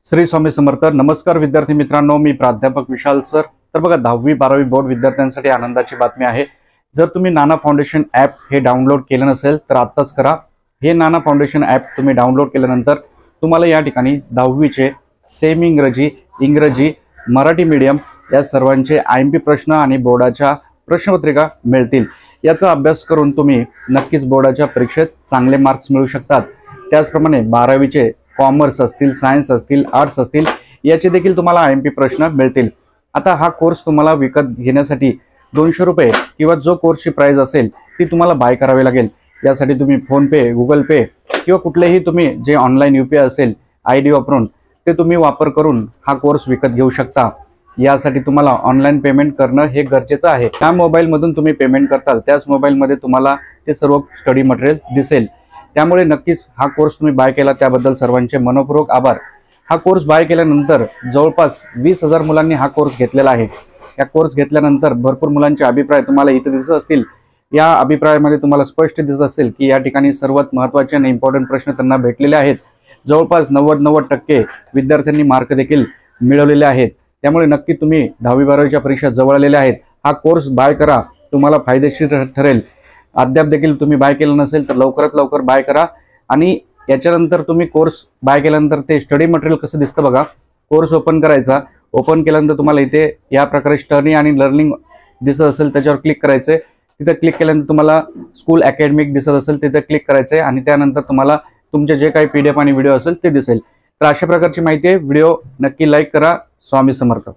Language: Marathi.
श्री स्वामी समर्थ। नमस्कार विद्यार्थी मित्रांनो, मी प्राध्यापक विशाल सर। तर बघा 10वी 12वी बोर्ड विद्यार्थ्यांसाठी आनंदाची बातमी आहे। जर तुम्ही नाना फाउंडेशन ॲप हे डाउनलोड केलं नसेल तर आत्ताच करा। हे नाना फाउंडेशन ॲप तुम्ही डाउनलोड केल्यानंतर तुम्हाला या ठिकाणी 10वीचे सेमी इंग्रजी मराठी मीडियम या सर्वांचे IMP प्रश्न आणि बोर्डाच्या प्रश्नपत्रिका मिळतील। याचा अभ्यास करून तुम्ही नक्कीच बोर्डाच्या परीक्षेत चांगले मार्क्स मिळवू शकतात। त्याचप्रमाणे 12वीचे कॉमर्स असतील, सायन्स असतील, आर्ट्स असतील याचे देखील तुम्हाला IMP प्रश्न मिळतील। आता हा कोर्स तुम्हाला विकत घेण्यासाठी 200 रुपये किंवा जो कोर्सची प्राइस असेल ती तुम्हाला बाय करावी लागेल। यासाठी तुम्ही फोन पे, गुगल पे किंवा कुठलेही तुम्ही जे ऑनलाइन UPI असेल ID वापरून ते तुम्ही वापर करून हा कोर्स विकत घेऊ शकता। यासाठी तुम्हाला ऑनलाइन पेमेंट करणं हे गरजेचं आहे। त्या मोबाईलमधून तुम्ही पेमेंट करताल त्याच मोबाईलमध्ये तुम्हाला ते सर्व स्टडी मटेरियल दिसेल। त्यामुळे नक्कीच हा कोर्स तुम्ही बाय केला त्याबद्दल सर्वांचे मनपूर्वक आभार। हा कोर्स बाय केल्यानंतर जवळपास 20,000 मुलांनी हा कोर्स घेतलेला आहे। या कोर्स घेतल्यानंतर भरपूर मुलांचे अभिप्राय तुम्हाला इथे दिसत असतील। या अभिप्रायामध्ये तुम्हाला स्पष्ट दिसत असेल की या ठिकाणी सर्वात महत्त्वाचे आणि इम्पॉर्टंट प्रश्न त्यांना भेटलेले आहेत। जवळपास 90% विद्यार्थ्यांनी मार्क देखील मिळवलेले आहेत। त्यामुळे नक्की तुम्ही 10वी 12वीच्या परीक्षा जवळ आलेल्या आहेत। हा कोर्स बाय करा, तुम्हाला फायदेशीर ठरेल। अद्याप देखील तुम्ही बाय केलं नसेल तर लवकरात लवकर बाय करा। आणि याच्यानंतर तुम्ही कोर्स बाय केल्यानंतर ते स्टडी मटेरियल कसं दिसतं बघा। कोर्स ओपन करायचा, ओपन केल्यानंतर तुम्हाला इथे या प्रकारे स्टडी आणि लर्निंग दिसत असेल त्याच्यावर क्लिक करायचे। तिथे क्लिक केल्यानंतर तुम्हाला स्कूल अकॅडमिक दिसत असेल तिथे क्लिक करायचे आणि त्यानंतर तुम्हाला तुमचे जे काही PDF आणि व्हिडिओ असेल ते दिसेल। तर अशा प्रकारची माहिती आहे। व्हिडिओ नक्की लाईक करा। स्वामी समर्थ।